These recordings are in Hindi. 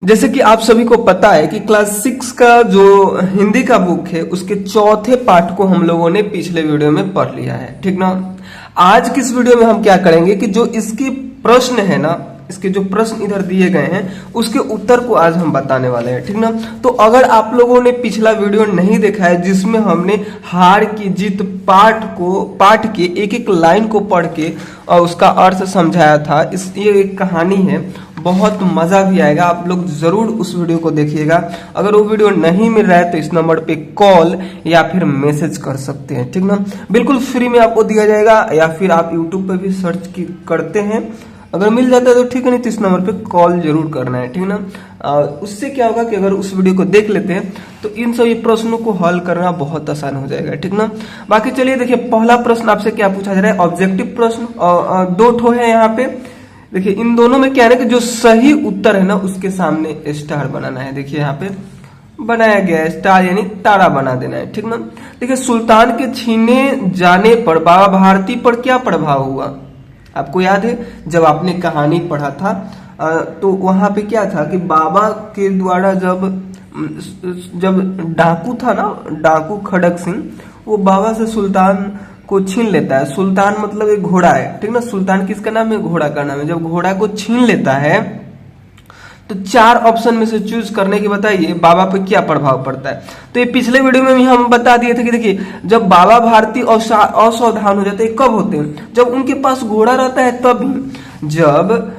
जैसे कि आप सभी को पता है कि क्लास 6 का जो हिंदी का बुक है उसके चौथे पार्ट को हम लोगों ने पिछले वीडियो में पढ़ लिया है, ठीक ना। आज की इस वीडियो में हम क्या करेंगे कि जो इसकी प्रश्न है ना, इसके जो प्रश्न इधर दिए गए हैं उसके उत्तर को आज हम बताने वाले हैं, ठीक ना। तो अगर आप लोगों ने पिछला वीडियो नहीं देखा है जिसमें हमने हार की जीत पाठ के एक एक लाइन को पढ़ के और उसका अर्थ समझाया था, ये एक कहानी है, बहुत मजा भी आएगा। आप लोग जरूर उस वीडियो को देखिएगा। अगर वो वीडियो नहीं मिल रहा है तो इस नंबर पे कॉल या फिर मैसेज कर सकते हैं, ठीक ना। बिल्कुल फ्री में आपको दिया जाएगा, या फिर आप यूट्यूब पे भी सर्च करते हैं, अगर मिल जाता है तो ठीक है, नहीं तो इस नंबर पे कॉल जरूर करना है, ठीक ना। उससे क्या होगा कि अगर उस वीडियो को देख लेते हैं तो इन सभी प्रश्नों को हल करना बहुत आसान हो जाएगा, ठीक ना। बाकी चलिए देखिए, पहला प्रश्न आपसे क्या पूछा जा रहा है, ऑब्जेक्टिव प्रश्न, दो ठो है यहाँ पे। देखिए इन दोनों में क्या है कि जो सही उत्तर है ना उसके सामने स्टार बनाना है। देखिए यहाँ पे बनाया गया है स्टार, यानी तारा बना देना है, ठीक ना। देखिए सुल्तान के छीने जाने पर बाबा भारती पर क्या प्रभाव हुआ। आपको याद है जब आपने कहानी पढ़ा था तो वहां पे क्या था कि बाबा के द्वारा जब डाकू था ना, डाकू खड़क सिंह, वो बाबा से सुल्तान को छीन लेता है। सुल्तान मतलब एक घोड़ा है, ठीक ना। सुल्तान किसका नाम है, घोड़ा का नाम है। जब घोड़ा को छीन लेता है तो चार ऑप्शन में से चूज करने के बताइए बाबा पे क्या प्रभाव पड़ता है। तो ये पिछले वीडियो में भी हम बता दिए थे कि देखिए जब बाबा भारती असावधान हो जाते हैं, कब होते हैं, जब उनके पास घोड़ा रहता है तभी। जब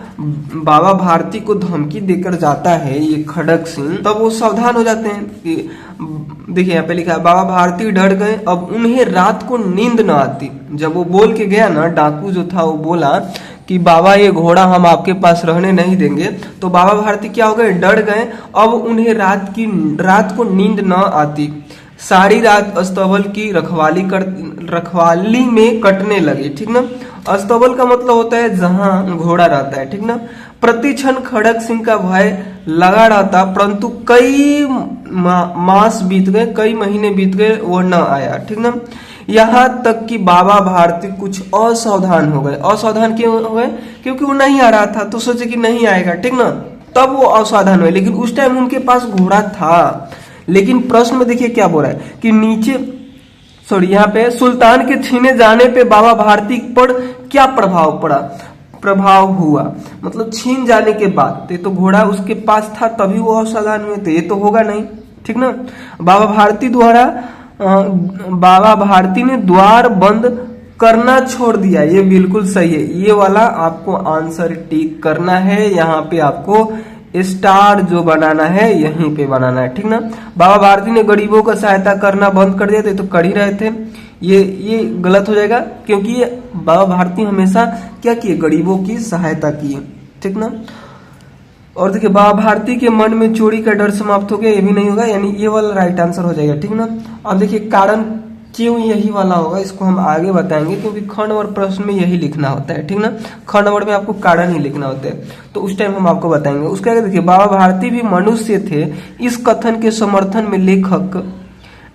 बाबा भारती को धमकी देकर जाता है ये खड़क सिंह, तब वो सावधान हो जाते हैं कि देखिए यहाँ पे लिखा है बाबा भारती डर गए, अब उन्हें रात को नींद न आती। जब वो बोल के गया ना, डाकू जो था वो बोला कि बाबा ये घोड़ा हम आपके पास रहने नहीं देंगे, तो बाबा भारती क्या हो गए, डर गए। अब उन्हें रात को नींद न आती, सारी रात अस्तबल की रखवाली में कटने लगी, ठीक ना। अस्तबल का मतलब होता है जहां घोड़ा रहता है, ठीक ना। प्रति क्षण खड़क सिंह का भय लगा रहता, परंतु कई मास बीत गए, कई महीने बीत गए, वो न आया, ठीक ना। यहाँ तक कि बाबा भारती कुछ असावधान हो गए। असावधान क्यों हो गए, क्योंकि वो नहीं आ रहा था, तो सोचे कि नहीं आएगा, ठीक ना, तब वो असावधान हुए। लेकिन उस टाइम उनके पास घोड़ा था। लेकिन प्रश्न में देखिए क्या बोल रहा है कि यहाँ पे सुल्तान के छीने जाने पे बाबा भारती पर क्या प्रभाव हुआ, मतलब छीन जाने के बाद। तो घोड़ा उसके पास था तभी वो असावधान हुए थे, ये तो होगा नहीं, ठीक ना। बाबा भारती ने द्वार बंद करना छोड़ दिया, ये बिल्कुल सही है। ये वाला आपको आंसर टिक करना है, यहाँ पे आपको स्टार जो बनाना है यहीं पे बनाना है, ठीक ना। बाबा भारती ने गरीबों का सहायता करना बंद कर दिया, तो कर ही रहे थे। ये गलत हो जाएगा, क्योंकि ये बाबा भारती हमेशा क्या किए, गरीबों की सहायता की, ठीक ना। और देखिए बाबा भारती के मन में चोरी का डर समाप्त हो गया, ये भी नहीं होगा, यानी ये वाला राइट आंसर हो जाएगा, ठीक ना। अब देखिए कारण क्यों यही वाला होगा, इसको हम आगे बताएंगे, क्योंकि ख नंबर प्रश्न में यही लिखना होता है, ठीक ना। ख नंबर में आपको कारण ही लिखना होता है, तो उस टाइम हम आपको बताएंगे। उसके आगे देखिए बाबा भारती भी मनुष्य थे, इस कथन के समर्थन में लेखक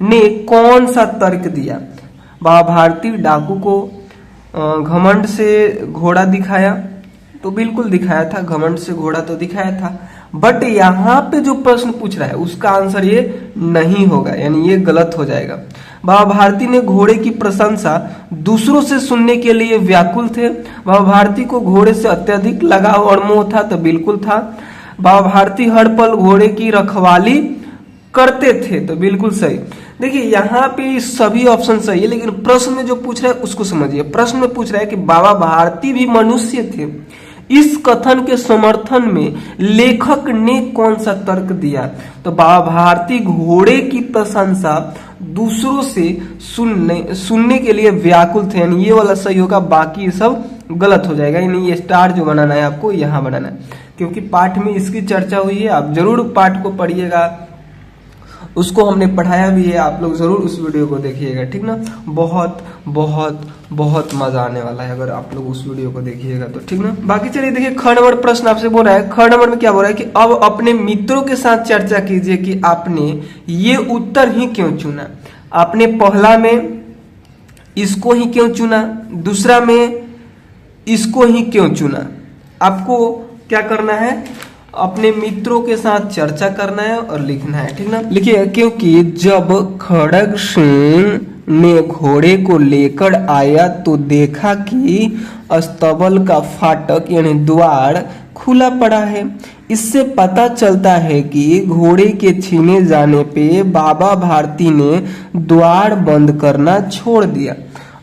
ने कौन सा तर्क दिया। बाबा भारती डाकू को घमंड से घोड़ा दिखाया, तो बिल्कुल दिखाया था, घमंड से घोड़ा तो दिखाया था। बट यहाँ पे जो प्रश्न पूछ रहा है उसका आंसर ये नहीं होगा, यानी ये गलत हो जाएगा। बाबा भारती ने घोड़े की प्रशंसा दूसरों से सुनने के लिए व्याकुल थे। बाबा भारती को घोड़े से अत्यधिक लगाव और मोह था, तो बिल्कुल था। बाबा भारती हर पल घोड़े की रखवाली करते थे, तो बिल्कुल सही। देखिए यहाँ पे सभी ऑप्शन सही है, लेकिन प्रश्न में जो पूछ रहा है उसको समझिए। प्रश्न में पूछ रहा है कि बाबा भारती भी मनुष्य थे, इस कथन के समर्थन में लेखक ने कौन सा तर्क दिया। तो बाबा भारती घोड़े की प्रशंसा दूसरों से सुनने के लिए व्याकुल थे, यानी ये वाला सही होगा, बाकी सब गलत हो जाएगा। यानी ये स्टार जो बनाना है आपको यहाँ बनाना है, क्योंकि पाठ में इसकी चर्चा हुई है। आप जरूर पाठ को पढ़िएगा, उसको हमने पढ़ाया भी है, आप लोग जरूर उस वीडियो को देखिएगा, ठीक ना। बहुत बहुत बहुत मजा आने वाला है अगर आप लोग उस वीडियो को देखिएगा तो, ठीक ना। बाकी चलिए देखिए, ख नंबर प्रश्न आपसे बोल रहा है। ख नंबर में क्या बोल रहा है कि अब अपने मित्रों के साथ चर्चा कीजिए कि आपने ये उत्तर ही क्यों चुना। आपने पहला में इसको ही क्यों चुना, दूसरा में इसको ही क्यों चुना। आपको क्या करना है, अपने मित्रों के साथ चर्चा करना है और लिखना है, ठीक ना। लिखिए, क्योंकि जब खड़ग सिंह ने घोड़े को लेकर आया तो देखा कि अस्तबल का फाटक यानी द्वार खुला पड़ा है। इससे पता चलता है कि घोड़े के छीने जाने पे बाबा भारती ने द्वार बंद करना छोड़ दिया।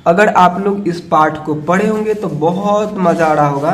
अगर आप लोग इस पाठ को पढ़े होंगे तो बहुत मजा आ रहा होगा,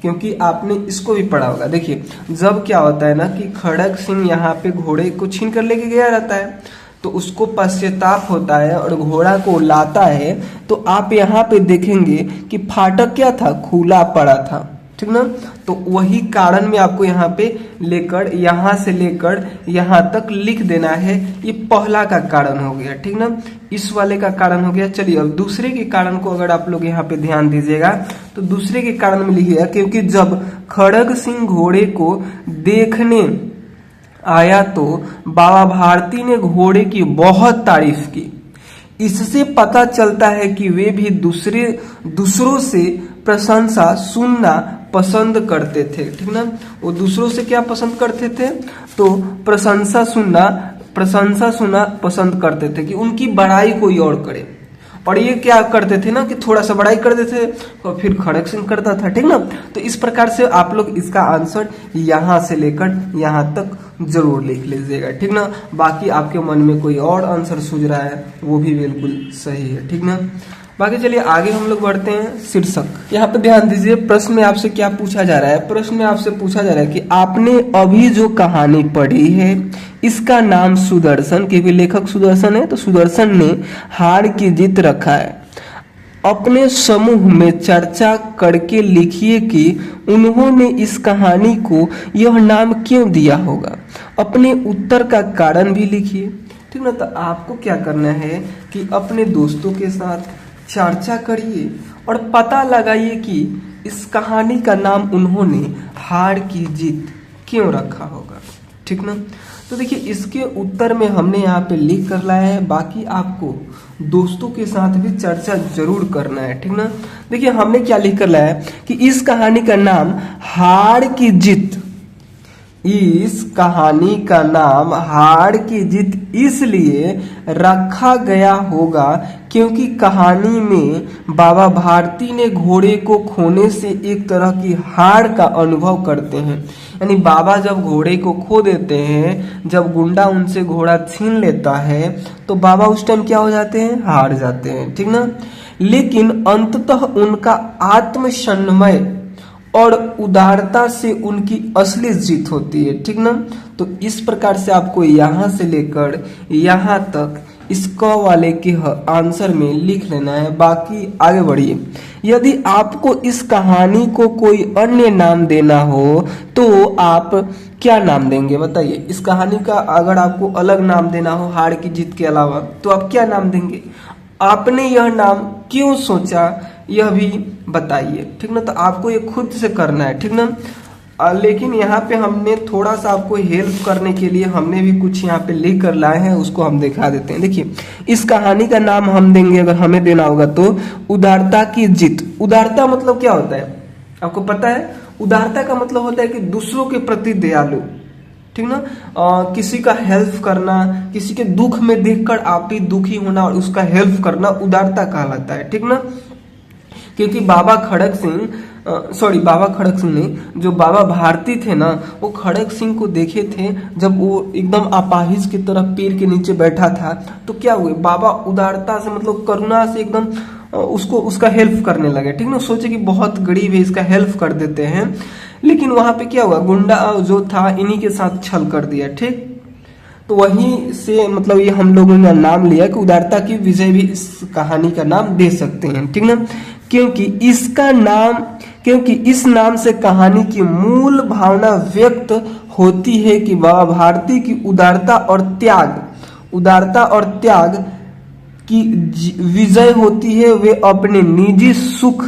क्योंकि आपने इसको भी पढ़ा होगा। देखिए, जब क्या होता है ना कि खड़ग सिंह यहाँ पे घोड़े को छीन कर लेके गया रहता है, तो उसको पश्चाताप होता है और घोड़ा को लाता है, तो आप यहाँ पे देखेंगे कि फाटक क्या था, खुला पड़ा था, ठीक ना। तो वही कारण में आपको यहाँ पे लेकर, यहाँ से लेकर यहाँ तक लिख देना है। ये पहला का कारण हो गया, ठीक ना, इस वाले का कारण हो गया। चलिए अब दूसरे के कारण को अगर आप लोग यहाँ पे ध्यान दीजिएगा तो दूसरे के कारण में लिखिएगा, क्योंकि जब खड़ग सिंह घोड़े को देखने आया तो बाबा भारती ने घोड़े की बहुत तारीफ की। इससे पता चलता है कि वे भी दूसरों से प्रशंसा सुनना पसंद करते थे, ठीक ना। वो दूसरों से क्या पसंद करते थे, तो प्रशंसा सुनना पसंद करते थे, कि उनकी बड़ाई कोई और करे। और ये क्या करते थे ना कि थोड़ा सा बड़ाई कर देते थे और फिर खड़ग सिंह करता था, ठीक ना। तो इस प्रकार से आप लोग इसका आंसर यहाँ से लेकर यहाँ तक जरूर लिख लीजिएगा, ठीक ना। बाकी आपके मन में कोई और आंसर सूझ रहा है वो भी बिल्कुल सही है, ठीक ना। बाकी चलिए आगे हम लोग बढ़ते हैं। शीर्षक, यहाँ पे ध्यान दीजिए, प्रश्न में आपसे क्या पूछा जा रहा है। प्रश्न में आपसे पूछा जा रहा है कि आपने अभी जो कहानी पढ़ी है इसका नाम सुदर्शन, क्योंकि लेखक सुदर्शन है तो सुदर्शन ने हार की जीत रखा है। अपने समूह में चर्चा करके लिखिए कि उन्होंने इस कहानी को यह नाम क्यों दिया होगा। अपने उत्तर का कारण भी लिखिए, ठीक ना। तो आपको क्या करना है कि अपने दोस्तों के साथ चर्चा करिए और पता लगाइए कि इस कहानी का नाम उन्होंने हार की जीत क्यों रखा होगा, ठीक ना। तो देखिए, इसके उत्तर में हमने यहाँ पे लिख कर लाया है। बाकी आपको दोस्तों के साथ भी चर्चा जरूर करना है, ठीक ना। देखिए, हमने क्या लिख कर लाया है कि इस कहानी का नाम हार की जीत, इस कहानी का नाम हार की जीत इसलिए रखा गया होगा क्योंकि कहानी में बाबा भारती ने घोड़े को खोने से एक तरह की हार का अनुभव करते हैं। यानी बाबा जब घोड़े को खो देते हैं, जब गुंडा उनसे घोड़ा छीन लेता है, तो बाबा उस टाइम क्या हो जाते हैं, हार जाते हैं, ठीक ना। लेकिन अंततः उनका आत्मसंयम और उदारता से उनकी असली जीत होती है, ठीक ना। तो इस प्रकार से आपको यहाँ से लेकर यहाँ तक इस क वाले के आंसर में लिख लेना है। बाकी आगे बढ़िए। यदि आपको इस कहानी को कोई अन्य नाम देना हो तो आप क्या नाम देंगे, बताइए। इस कहानी का अगर आपको अलग नाम देना हो हार की जीत के अलावा, तो आप क्या नाम देंगे, आपने यह नाम क्यों सोचा, यह भी बताइए, ठीक ना। तो आपको ये खुद से करना है, ठीक ना। लेकिन यहाँ पे हमने थोड़ा सा आपको हेल्प करने के लिए हमने भी कुछ यहाँ पे लिख कर लाए हैं, उसको हम दिखा देते हैं। देखिए, इस कहानी का नाम हम देंगे, अगर हमें देना होगा तो उदारता की जीत। उदारता मतलब क्या होता है, आपको पता है। उदारता का मतलब होता है कि दूसरों के प्रति दयालु, ठीक ना। किसी का हेल्प करना, किसी के दुख में देखकर आप भी दुखी होना और उसका हेल्प करना उदारता कहलाता है, ठीक ना। क्योंकि बाबा खड़ग सिंह ने, जो बाबा भारती थे ना, वो खड़ग सिंह को देखे थे जब वो एकदम अपाहिज की तरह पेड़ के नीचे बैठा था, तो क्या हुए, बाबा उदारता से मतलब करुणा से एकदम उसका हेल्प करने लगे, ठीक ना। सोचे कि बहुत गरीब है, इसका हेल्प कर देते हैं। लेकिन वहां पे क्या हुआ, गुंडा जो था इन्हीं के साथ छल कर दिया, ठीक। तो वहीं से मतलब ये हम लोगों ने नाम लिया कि उदारता की विजय भी इस कहानी का नाम दे सकते हैं, ठीक ना। क्योंकि इस नाम से कहानी की मूल भावना व्यक्त होती है कि बाबा भारती की उदारता और त्याग की विजय होती है। वे अपने निजी सुख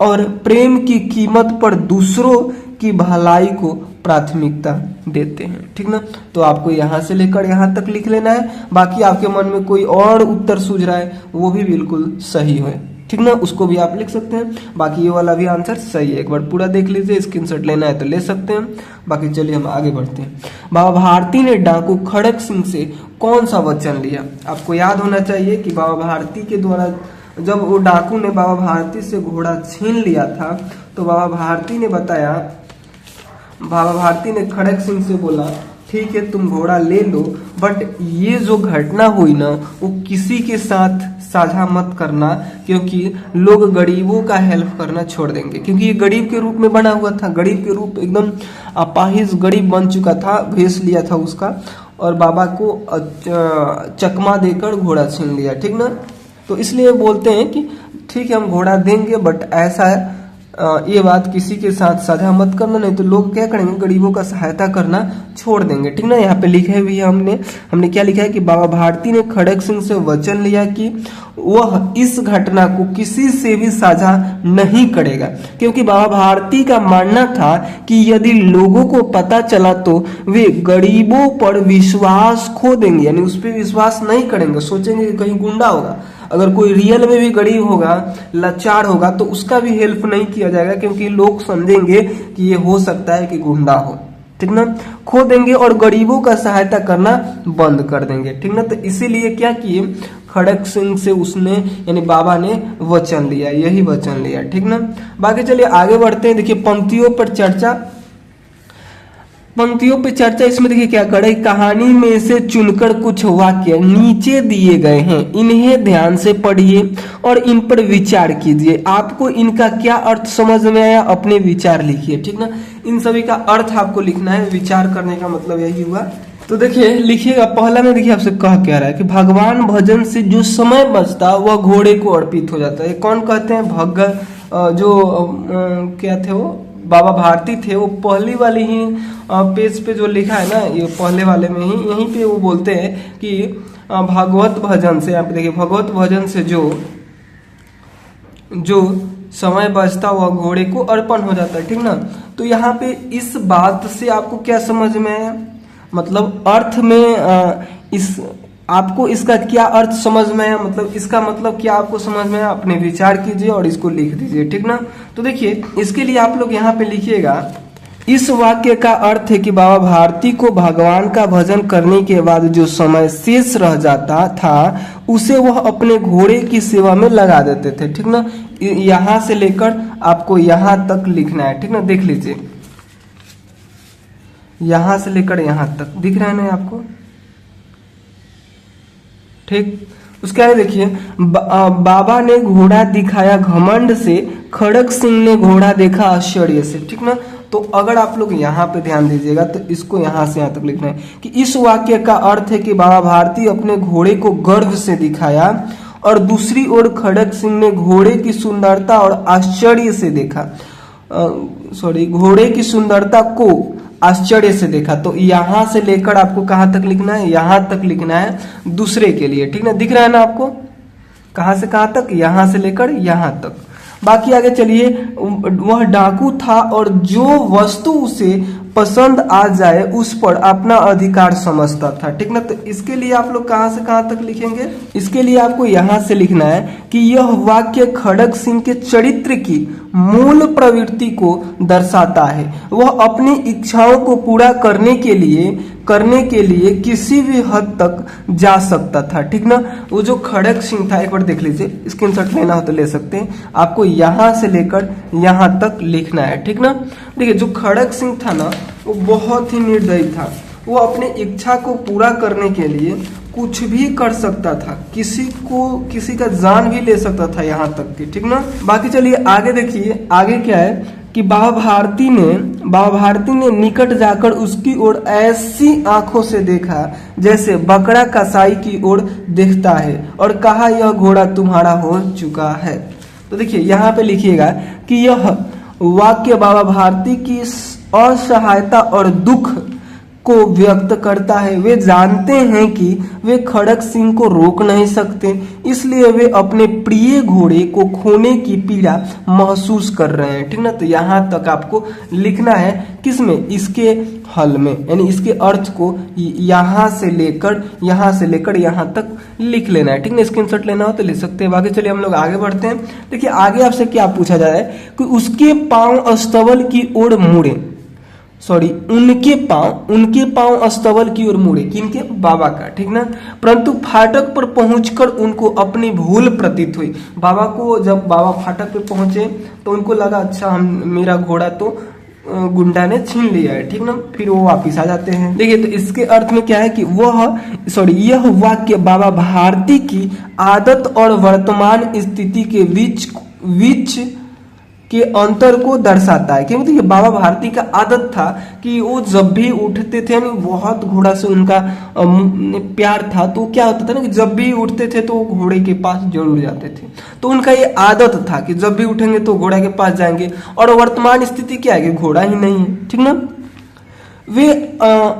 और प्रेम की कीमत पर दूसरों की भलाई को प्राथमिकता देते हैं, ठीक ना। तो आपको यहाँ से लेकर यहाँ तक लिख लेना है। बाकी आपके मन में कोई और उत्तर सूझ रहा है वो भी बिल्कुल सही है। ठीक ना, उसको भी आप लिख सकते हैं। बाकी ये वाला भी आंसर सही है, एक बार पूरा देख लीजिए, स्क्रीनशॉट लेना है तो ले सकते हैं। बाकी चलिए हम आगे बढ़ते हैं। बाबा भारती ने डाकू खड़क सिंह से कौन सा वचन लिया? आपको याद होना चाहिए कि बाबा भारती के द्वारा जब वो डाकू ने बाबा भारती से घोड़ा छीन लिया था तो बाबा भारती ने बताया, बाबा भारती ने खड़क सिंह से बोला ठीक है तुम घोड़ा ले लो, बट ये जो घटना हुई ना वो किसी के साथ साझा मत करना, क्योंकि लोग गरीबों का हेल्प करना छोड़ देंगे। क्योंकि ये गरीब के रूप में बना हुआ था, गरीब के रूप एकदम अपाहिज गरीब बन चुका था, भेज लिया था उसका, और बाबा को चकमा देकर घोड़ा छीन लिया, ठीक ना। तो इसलिए बोलते हैं कि ठीक है हम घोड़ा देंगे, बट ऐसा ये बात किसी के साथ साझा मत करना, नहीं तो लोग क्या करेंगे, गरीबों का सहायता करना छोड़ देंगे, ठीक ना। यहाँ पे लिखे भी है हमने क्या लिखा है कि बाबा भारती ने खड़क सिंह से वचन लिया कि वह इस घटना को किसी से भी साझा नहीं करेगा, क्योंकि बाबा भारती का मानना था कि यदि लोगों को पता चला तो वे गरीबों पर विश्वास खो देंगे, यानी उस पर विश्वास नहीं करेंगे, सोचेंगे कि कहीं गुंडा होगा। अगर कोई रियल में भी गरीब होगा, लाचार होगा, तो उसका भी हेल्प नहीं किया जाएगा, क्योंकि लोग समझेंगे कि ये हो सकता है कि गुंडा हो, ठीक ना। खो देंगे और गरीबों का सहायता करना बंद कर देंगे, ठीक ना। तो इसीलिए क्या किए, खड़क सिंह से उसने यानी बाबा ने वचन लिया, यही वचन लिया, ठीक ना। बाकी चलिए आगे बढ़ते हैं। देखिए पंक्तियों पर चर्चा, इसमें देखिए क्या करे, कहानी में से चुनकर कुछ वाक्य नीचे दिए गए हैं, इन्हें ध्यान से पढ़िए और इन पर विचार कीजिए। आपको इनका क्या अर्थ समझ में आया, अपने विचार लिखिए, ठीक ना। इन सभी का अर्थ आपको लिखना है, विचार करने का मतलब यही हुआ। तो देखिए लिखिएगा, पहला में देखिए आपसे कह क्या रहा है कि भगवान भजन से जो समय बचता वह घोड़े को अर्पित हो जाता है। कौन कहते हैं? जो क्या थे वो बाबा भारती थे, वो पहली वाली ही पेज पे जो लिखा है ना, ये पहले वाले में ही यहीं पे वो बोलते हैं कि भागवत भजन से, यहाँ पे देखिए भगवत भजन से जो समय बचता वह घोड़े को अर्पण हो जाता है, ठीक ना। तो यहाँ पे इस बात से आपको क्या समझ में आया, मतलब अर्थ में आपको इसका क्या अर्थ समझ में आया, मतलब इसका मतलब क्या आपको समझ में आया, अपने विचार कीजिए और इसको लिख दीजिए, ठीक ना। तो देखिए इसके लिए आप लोग यहाँ पे लिखिएगा, इस वाक्य का अर्थ है कि बाबा भारती को भगवान का भजन करने के बाद जो समय शेष रह जाता था उसे वह अपने घोड़े की सेवा में लगा देते थे, ठीक ना। यहाँ से लेकर आपको यहाँ तक लिखना है, ठीक ना। देख लीजिए यहाँ से लेकर यहाँ तक दिख रहा है ना आपको, ठीक। उसके आगे देखिए, बाबा ने घोड़ा दिखाया घमंड से, खड़क सिंह ने घोड़ा देखा आश्चर्य से, ठीक ना। तो अगर आप लोग यहाँ पे ध्यान दीजिएगा तो इसको यहाँ से यहाँ तक लिखना है कि इस वाक्य का अर्थ है कि बाबा भारती अपने घोड़े को गर्व से दिखाया और दूसरी ओर खड़क सिंह ने घोड़े की सुंदरता और आश्चर्य से देखा, घोड़े की सुंदरता को आश्चर्य से देखा। तो यहां से लेकर आपको कहां तक लिखना है, यहां तक लिखना है दूसरे के लिए, ठीक ना। दिख रहा है ना आपको, कहां से कहां तक, यहां से लेकर यहां तक। बाकी आगे चलिए, वह डाकू था और जो वस्तु उसे पसंद आ जाए उस पर अपना अधिकार समझता था, ठीक ना। तो इसके लिए आप लोग कहां से कहां तक लिखेंगे, इसके लिए आपको यहां से लिखना है कि यह वाक्य खड़क सिंह के चरित्र की मूल प्रवृत्ति को दर्शाता है। वह अपनी इच्छाओं को पूरा करने के लिए किसी भी हद तक जा सकता था, ठीक ना। वो जो खड़क सिंह था, एक बार देख लीजिए, स्क्रीनशॉट लेना हो तो ले सकते हैं। आपको यहां से लेकर यहां तक लिखना है, ठीक ना। देखिए जो खड़क सिंह था ना वो बहुत ही निर्दयी था, वो अपने इच्छा को पूरा करने के लिए कुछ भी कर सकता था, किसी का जान भी ले सकता था, यहाँ तक कि, ठीक ना। बाकी चलिए आगे देखिए, आगे क्या है कि बाबा भारती ने निकट जाकर उसकी ओर ऐसी आंखों से देखा जैसे बकरा कसाई की ओर देखता है और कहा यह घोड़ा तुम्हारा हो चुका है। तो देखिए यहाँ पे लिखिएगा कि यह वाक्य बाबा भारती की असहायता और दुख को व्यक्त करता है। वे जानते हैं कि वे खड़ग सिंह को रोक नहीं सकते, इसलिए वे अपने प्रिय घोड़े को खोने की पीड़ा महसूस कर रहे हैं। ठीक ना, तो यहाँ तक आपको लिखना है किसमें, इसके हल में, यानी इसके अर्थ को यहाँ से लेकर यहाँ तक लिख लेना है। ठीक ना, स्क्रीनशॉट लेना हो तो ले सकते हैं। बाकी चलिए हम लोग आगे बढ़ते हैं। देखिए आगे आपसे क्या पूछा जा रहा है कि उसके पांव अस्तबल की ओर मुड़े, उनके पांव अस्तबल की ओर मुड़े, किनके, बाबा का। ठीक ना, परंतु फाटक पर पहुंचकर उनको अपनी भूल प्रतीत हुई। बाबा को जब बाबा फाटक पे पहुंचे तो उनको लगा अच्छा मेरा घोड़ा तो गुंडा ने छीन लिया है। ठीक ना, फिर वो वापिस आ जाते हैं। देखिए तो इसके अर्थ में क्या है कि यह वाक्य बाबा भारती की आदत और वर्तमान स्थिति के बीच के अंतर को दर्शाता है। क्योंकि तो बाबा भारती का आदत था कि वो जब भी उठते थे ना, बहुत घोड़ा से उनका प्यार था, तो क्या होता था ना कि जब भी उठते थे तो घोड़े के पास जरूर जाते थे। तो उनका ये आदत था कि जब भी उठेंगे तो घोड़ा के पास जाएंगे। और वर्तमान स्थिति क्या है कि घोड़ा ही नहीं है। ठीक ना, वे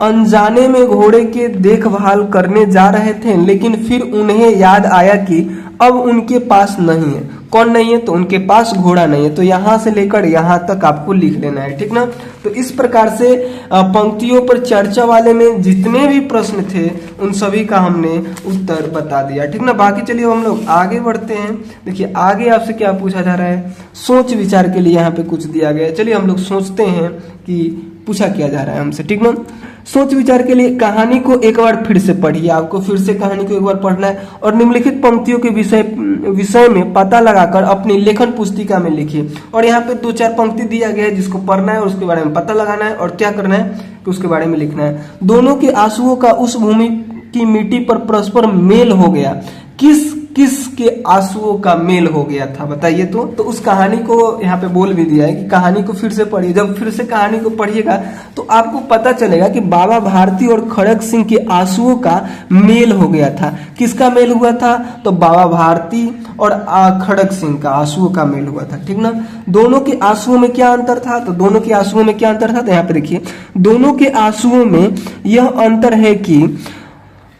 अनजाने में घोड़े के देखभाल करने जा रहे थे, लेकिन फिर उन्हें याद आया कि अब उनके पास नहीं है। कौन नहीं है, तो उनके पास घोड़ा नहीं है। तो यहां से लेकर यहां तक आपको लिख लेना है। ठीक ना, तो इस प्रकार से पंक्तियों पर चर्चा वाले में जितने भी प्रश्न थे उन सभी का हमने उत्तर बता दिया। ठीक ना, बाकी चलिए हम लोग आगे बढ़ते हैं। देखिए आगे आपसे क्या पूछा जा रहा है, सोच विचार के लिए यहाँ पे कुछ दिया गया है। चलिए हम लोग सोचते हैं कि पूछा क्या जा रहा है हमसे। ठीक ना, सोच विचार के लिए कहानी को एक बार फिर से पढ़िए। आपको फिर से कहानी को एक बार पढ़ना है और निम्नलिखित पंक्तियों के विषय में पता लगाकर अपनी लेखन पुस्तिका में लिखिए। और यहाँ पे 2-4 पंक्ति दिया गया है जिसको पढ़ना है और उसके बारे में पता लगाना है और क्या करना है कि उसके बारे में लिखना है। दोनों के आंसुओं का उस भूमि की मिट्टी पर परस्पर मेल हो गया। किस के आंसुओं का मेल हो गया था, बताइए। तो उस कहानी को यहाँ पे बोल भी दिया है कि कहानी को फिर से पढ़िए। जब फिर से कहानी को पढ़िएगा तो आपको पता चलेगा कि बाबा भारती और खड़ग सिंह के आंसुओं का मेल हो गया था। किसका मेल हुआ था, तो बाबा भारती और खड़ग सिंह का आंसुओं का मेल हुआ था। ठीक ना, दोनों के आंसुओं में क्या अंतर था, तो दोनों के आंसुओं में क्या अंतर था, तो यहाँ पे देखिए दोनों के आंसुओं में यह अंतर है कि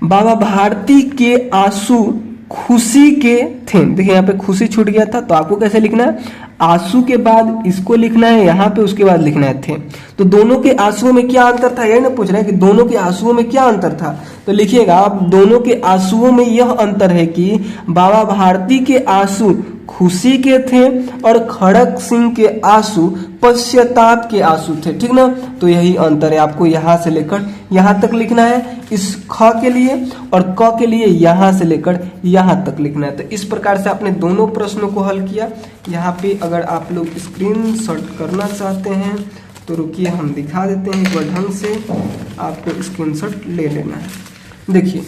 बाबा भारती के आंसू खुशी के थे। देखिए यहाँ पे खुशी छूट गया था, तो आपको कैसे लिखना है, आंसू के बाद इसको लिखना है यहाँ पे, उसके बाद लिखना है थे। तो दोनों के आंसुओं में क्या अंतर था, यही ना पूछ रहे हैं कि दोनों के आंसुओं में क्या अंतर था। तो लिखिएगा आप, दोनों के आंसुओं में यह अंतर है कि बाबा भारती के आंसू खुशी के थे और खड़ग सिंह के आंसू पश्चाताप के आंसू थे। ठीक ना, तो यही अंतर है। आपको यहाँ से लेकर यहाँ तक लिखना है इस ख के लिए, और क के लिए यहाँ से लेकर यहाँ तक लिखना है। तो इस प्रकार से आपने दोनों प्रश्नों को हल किया। यहाँ पे अगर आप लोग स्क्रीनशॉट करना चाहते हैं तो रुकिए हम दिखा देते हैं एक बार ढंग से। आपको स्क्रीनशॉट ले लेना है। देखिए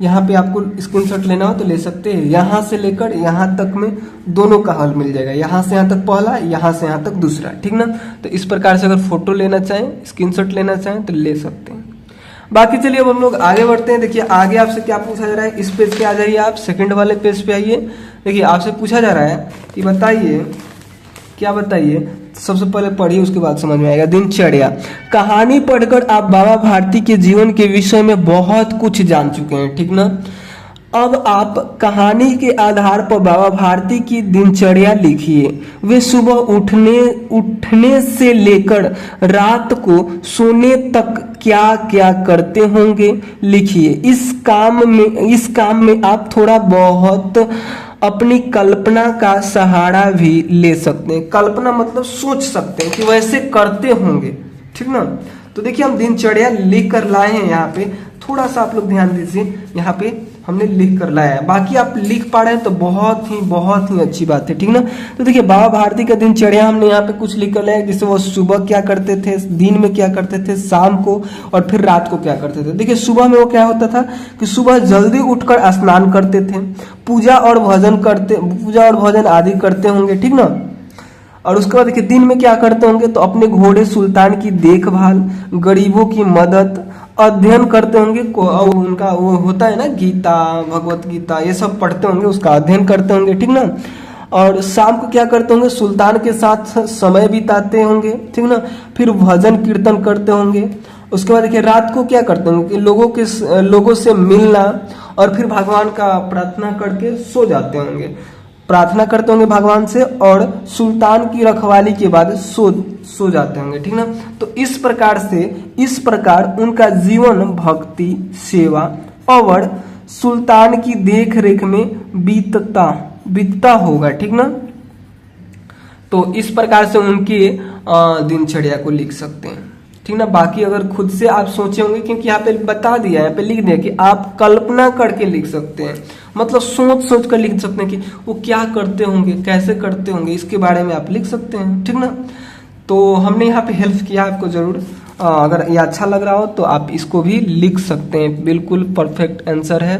यहाँ पे आपको स्क्रीनशॉट लेना हो तो ले सकते हैं। यहाँ से लेकर यहाँ तक में दोनों का हल मिल जाएगा। यहाँ से यहाँ तक पहला, यहाँ से यहाँ तक दूसरा। ठीक ना, तो इस प्रकार से अगर फोटो लेना चाहें, स्क्रीनशॉट लेना चाहें तो ले सकते हैं। बाकी चलिए अब हम लोग आगे बढ़ते हैं। देखिए आगे आपसे क्या पूछा जा रहा है, इस पेज पे आ जाइए आप, सेकंड वाले पेज पे आइए। देखिए आपसे पूछा जा रहा है कि बताइए, क्या बताइए, सबसे पहले पढ़िए उसके बाद समझ में आएगा। दिनचर्या। कहानी पढ़कर आप बाबा भारती के जीवन के विषय में बहुत कुछ जान चुके हैं। ठीक ना, अब आप कहानी के आधार पर बाबा भारती की दिनचर्या लिखिए। वे सुबह उठने से लेकर रात को सोने तक क्या क्या करते होंगे लिखिए। इस काम में आप थोड़ा बहुत अपनी कल्पना का सहारा भी ले सकते हैं। कल्पना मतलब सोच सकते हैं कि वैसे करते होंगे। ठीक ना, तो देखिए हम दिनचर्या लिख कर लाए हैं। यहाँ पे थोड़ा सा आप लोग ध्यान दीजिए, यहाँ पे हमने लिख कर लाया है। बाकी आप लिख पा रहे हैं तो बहुत ही अच्छी बात है। ठीक ना, तो देखिए बाबा भारती का दिनचर्या हमने यहाँ पे कुछ लिख कर लाया, जैसे वो सुबह क्या करते थे, दिन में क्या करते थे, शाम को और फिर रात को क्या करते थे। देखिए सुबह में वो क्या होता था कि सुबह जल्दी उठकर स्नान करते थे, पूजा और भजन आदि करते होंगे। ठीक ना, और उसके बाद देखिए दिन में क्या करते होंगे, तो अपने घोड़े सुल्तान की देखभाल, गरीबों की मदद, अध्ययन करते होंगे। उनका वो होता है ना गीता, भगवत गीता, ये सब पढ़ते होंगे, उसका अध्ययन करते होंगे। ठीक ना, और शाम को क्या करते होंगे, सुल्तान के साथ समय बिताते होंगे। ठीक ना, फिर भजन कीर्तन करते होंगे उसके बाद देखिए रात को क्या करते होंगे कि लोगों से मिलना और फिर भगवान का प्रार्थना करके सो जाते होंगे, प्रार्थना करते होंगे भगवान से और सुल्तान की रखवाली के बाद सो जाते होंगे, ठीक ना। तो इस प्रकार उनका जीवन भक्ति, सेवा और सुल्तान की देख रेख में बीतता होगा, ठीक ना। तो इस प्रकार से उनकी दिनचर्या को लिख सकते हैं, ठीक ना। बाकी अगर खुद से आप सोचे होंगे, क्योंकि यहाँ पे बता दिया है, यहाँ पे लिख दिया कि आप कल्पना करके लिख सकते हैं, मतलब सोच कर लिख सकते हैं कि वो क्या करते होंगे, कैसे करते होंगे, इसके बारे में आप लिख सकते हैं, ठीक ना। तो हमने यहाँ पे हेल्प किया आपको जरूर। अगर ये अच्छा लग रहा हो तो आप इसको भी लिख सकते हैं, बिल्कुल परफेक्ट आंसर है,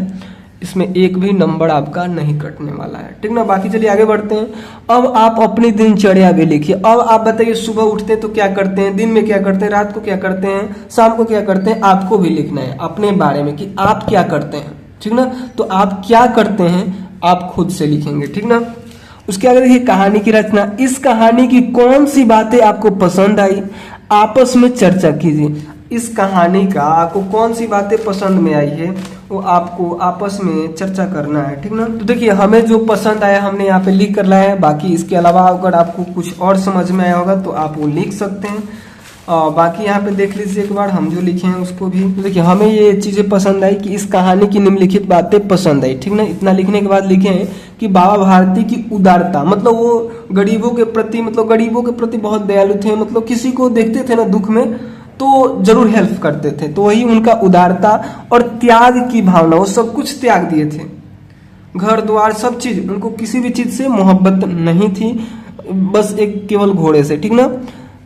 इसमें एक भी नंबर आपका नहीं कटने वाला है, ठीक ना। बाकी चलिए आगे बढ़ते हैं। अब आप अपनी दिनचर्या भी लिखिए। अब आप बताइए सुबह उठते हैं तो क्या करते हैं, दिन में क्या करते हैं, रात को क्या करते हैं, शाम को क्या करते हैं, आपको भी लिखना है अपने बारे में कि आप क्या करते हैं, ठीक ना। तो आप क्या करते हैं आप खुद से लिखेंगे, ठीक ना। उसके आगे देखिए कहानी की रचना। इस कहानी की कौन सी बातें आपको पसंद आई, आपस में चर्चा कीजिए। इस कहानी का आपको कौन सी बातें पसंद में आई है वो आपको आपस में चर्चा करना है, ठीक ना। तो देखिए हमें जो पसंद आया हमने यहाँ पे लिख कर लाया है। बाकी इसके अलावा अगर आपको कुछ और समझ में आया होगा तो आप वो लिख सकते हैं। बाकी यहाँ पे देख लीजिए एक बार हम जो लिखे हैं उसको भी। तो देखिए हमें ये चीजें पसंद आई कि इस कहानी की निम्नलिखित बातें पसंद आई, ठीक ना। इतना लिखने के बाद लिखे हैं कि बाबा भारती की उदारता, मतलब वो गरीबों के प्रति बहुत दयालु थे, मतलब किसी को देखते थे ना दुख में तो जरूर हेल्प करते थे। तो वही उनका उदारता और त्याग की भावना, वो सब कुछ त्याग दिए थे, घर द्वार सब चीज, उनको किसी भी चीज से मोहब्बत नहीं थी, बस एक केवल घोड़े से, ठीक ना।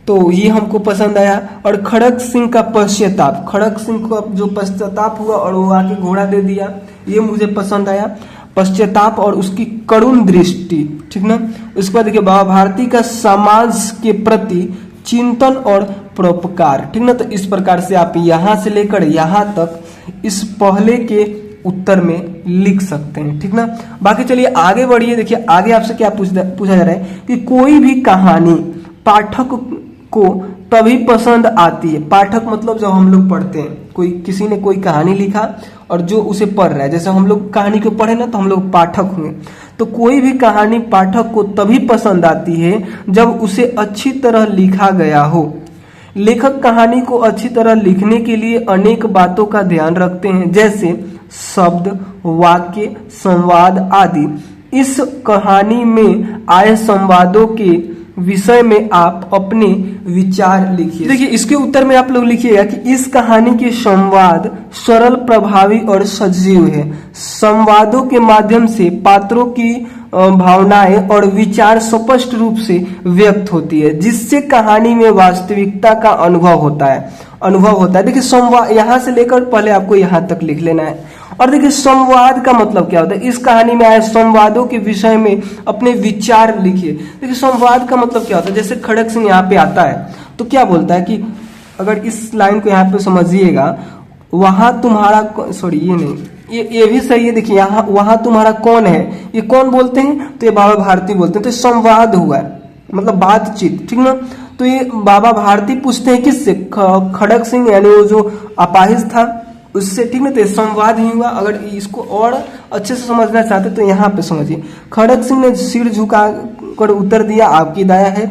तो ये हमको पसंद आया। और खड़क सिंह का पश्चाताप, खड़क सिंह को जो पश्चाताप हुआ और वो आके घोड़ा दे दिया, ये मुझे पसंद आया, पश्चाताप और उसकी करुण दृष्टि, ठीक ना। उसके बाद देखिए बाबा भारती का समाज के प्रति चिंतन और परोपकार, ठीक ना। तो इस प्रकार से आप यहां से लेकर यहां तक इस पहले के उत्तर में लिख सकते हैं, ठीक ना। बाकी चलिए आगे बढ़िए। देखिए आगे आपसे क्या पूछा जा रहा है कि कोई भी कहानी पाठक को तभी पसंद आती है। पाठक मतलब जब हम लोग पढ़ते हैं, किसी ने कोई कहानी लिखा और जो उसे पढ़ रहा है, जैसे हम लोग कहानी को पढ़े ना तो हम लोग पाठक हुए। तो कोई भी कहानी पाठक को तभी पसंद आती है जब उसे अच्छी तरह लिखा गया हो। लेखक कहानी को अच्छी तरह लिखने के लिए अनेक बातों का ध्यान रखते हैं, जैसे शब्द, वाक्य, संवाद आदि। इस कहानी में आए संवादों के विषय में आप अपने विचार लिखिए। देखिए इसके उत्तर में आप लोग लिखिएगा कि इस कहानी के संवाद सरल, प्रभावी और सजीव है। संवादों के माध्यम से पात्रों की भावनाएं और विचार स्पष्ट रूप से व्यक्त होती है, जिससे कहानी में वास्तविकता का अनुभव होता है। देखिए संवाद यहाँ से लेकर पहले आपको यहाँ तक लिख लेना है। और देखिए संवाद का मतलब क्या होता है, इस कहानी में आए संवादों के विषय में अपने विचार लिखिए। देखिए संवाद का मतलब क्या होता है, जैसे खड़क सिंह यहाँ पे आता है तो क्या बोलता है कि अगर इस लाइन को यहाँ पे समझिएगा, वहां तुम्हारा ये भी सही है। देखिए यहाँ वहां तुम्हारा कौन है, ये कौन बोलते हैं, तो ये बाबा भारती बोलते हैं। तो संवाद हुआ है, मतलब बातचीत, ठीक ना। तो ये बाबा भारती पूछते हैं किससे, खड़क सिंह यानी वो जो अपाहिज था उससे, ठीक ना। तो संवाद ही हुआ। अगर इसको और अच्छे से समझना चाहते तो यहाँ पे समझिए। खड़क सिंह ने सिर झुका कर उत्तर दिया, आपकी दया है,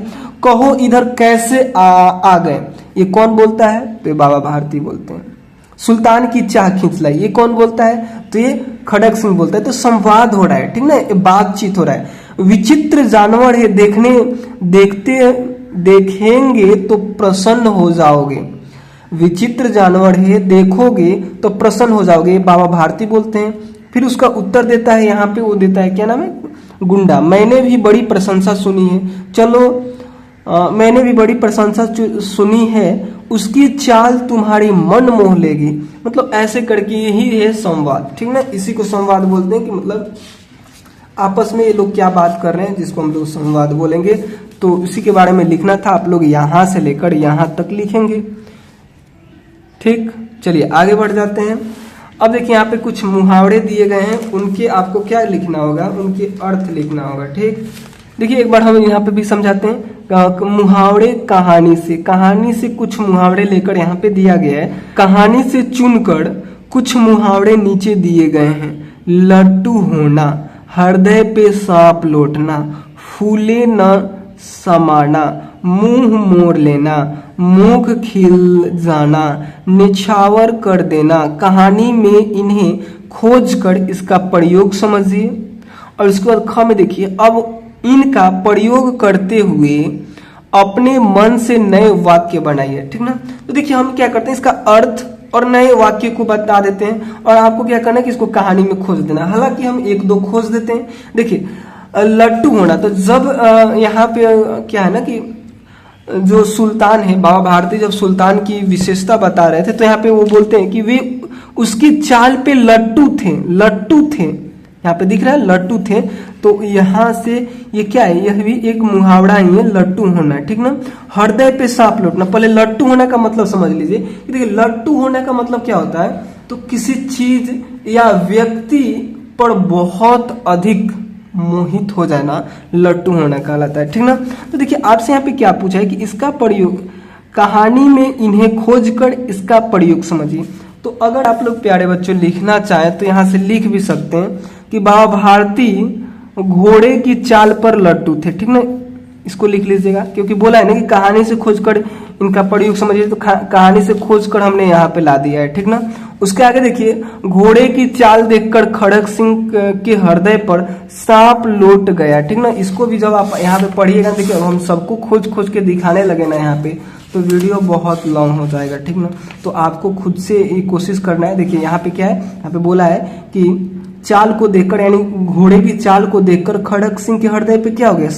कहो इधर कैसे आ गए, ये कौन बोलता है, तो ये बाबा भारती बोलते हैं। सुल्तान की चाह खींच लाई, ये कौन बोलता है, तो ये खड़क सिंह बोलता है। तो संवाद हो रहा है, ठीक ना, बातचीत हो रहा है। विचित्र जानवर है, देखेंगे तो प्रसन्न हो जाओगे। विचित्र जानवर है, देखोगे तो प्रसन्न हो जाओगे, बाबा भारती बोलते हैं। फिर उसका उत्तर देता है, यहाँ पे वो देता है, क्या नाम है, गुंडा। मैंने भी बड़ी प्रशंसा सुनी है, मैंने भी बड़ी प्रशंसा सुनी है, उसकी चाल तुम्हारी मन मोह लेगी। मतलब ऐसे करके यही है संवाद, ठीक ना। इसी को संवाद बोलते हैं कि मतलब आपस में ये लोग क्या बात कर रहे हैं, जिसको हम लोग संवाद बोलेंगे। तो इसी के बारे में लिखना था, आप लोग यहां से लेकर यहां तक लिखेंगे, ठीक। चलिए आगे बढ़ जाते हैं। अब देखिए यहाँ पे कुछ मुहावरे दिए गए हैं, उनके आपको क्या लिखना होगा, उनके अर्थ लिखना होगा, ठीक। देखिए एक बार हम यहाँ पे भी समझाते हैं। मुहावरे कहानी से कुछ मुहावरे लेकर यहाँ पे दिया गया है। कहानी से चुनकर कुछ मुहावरे नीचे दिए गए हैं। लट्टू होना, हृदय पे सांप लौटना, फूले न समाना, मुंह मोड़ लेना, मुख खिल जाना, निछावर कर देना। कहानी में इन्हें खोज कर इसका प्रयोग समझिए। और इसके बाद ख में देखिए, अब इनका प्रयोग करते हुए अपने मन से नए वाक्य बनाइए। ठीक ना। तो देखिए हम क्या करते हैं, इसका अर्थ और नए वाक्य को बता देते हैं और आपको क्या करना है कि इसको कहानी में खोज देना। हालांकि हम एक दो खोज देते हैं। देखिए लट्टू होना, तो जब यहाँ पे क्या है ना कि जो सुल्तान है बाबा भारती जब सुल्तान की विशेषता बता रहे थे तो यहाँ पे वो बोलते हैं कि वे उसकी चाल पे लट्टू थे। यहाँ पे दिख रहा है लट्टू थे। तो यहाँ से ये क्या है, यह भी एक मुहावरा ही है, लट्टू होना। ठीक ना। हृदय पे सांप लौटना, पहले लट्टू होने का मतलब समझ लीजिए। देखिए लट्टू होने का मतलब क्या होता है, तो किसी चीज या व्यक्ति पर बहुत अधिक मोहित हो जाना लट्टू होना कहलाता है। ठीक ना। तो देखिए आपसे यहाँ पे क्या पूछा है कि इसका प्रयोग कहानी में इन्हें खोज कर इसका प्रयोग समझिए। तो अगर आप लोग प्यारे बच्चों लिखना चाहें तो यहाँ से लिख भी सकते हैं कि बाबा भारती घोड़े की चाल पर लट्टू थे। ठीक ना। इसको लिख लीजिएगा क्योंकि बोला है ना कि कहानी से खोजकर इनका प्रयोग समझिए, तो कहानी से खोजकर हमने यहाँ पे ला दिया है। ठीक ना। उसके आगे देखिए, घोड़े की चाल देखकर खड़क सिंह के हृदय पर सांप लौट गया। ठीक ना। इसको भी जब आप यहाँ पे पढ़िएगा, देखिए हम सबको खोज के दिखाने लगे ना यहाँ पे तो वीडियो बहुत लॉन्ग हो जाएगा। ठीक ना। तो आपको खुद से ये कोशिश करना है। देखिए यहाँ पे क्या है, यहाँ पे बोला है कि चाल को देखकर, यानी घोड़े की चाल को देखकर खड़क सिंह के हृदय पे क्या हो गया,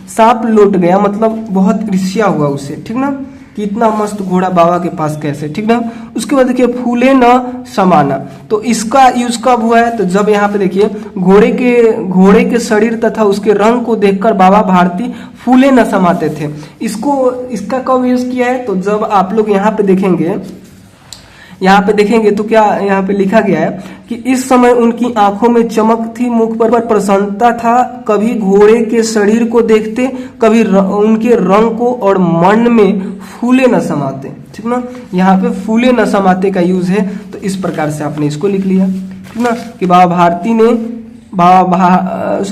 सांप लौट गया, मतलब बहुत ईर्ष्या हुआ उसे। ठीक ना। कि इतना मस्त घोड़ा बाबा के पास कैसे। ठीक ना। उसके बाद देखिए फूले न समाना, तो इसका यूज कब हुआ है, तो जब यहाँ पे देखिए घोड़े के शरीर तथा उसके रंग को देखकर बाबा भारती फूले न समाते थे। इसका कब यूज किया है, तो जब आप लोग यहाँ पे देखेंगे तो क्या यहाँ पे लिखा गया है कि इस समय उनकी आंखों में चमक थी, मुख पर प्रसन्नता था, कभी घोड़े के शरीर को देखते, कभी उनके रंग को, और मन में फूले न समाते। ठीक ना। यहाँ पे फूले न समाते का यूज है, तो इस प्रकार से आपने इसको लिख लिया। ठीक ना। कि बाबा भारती ने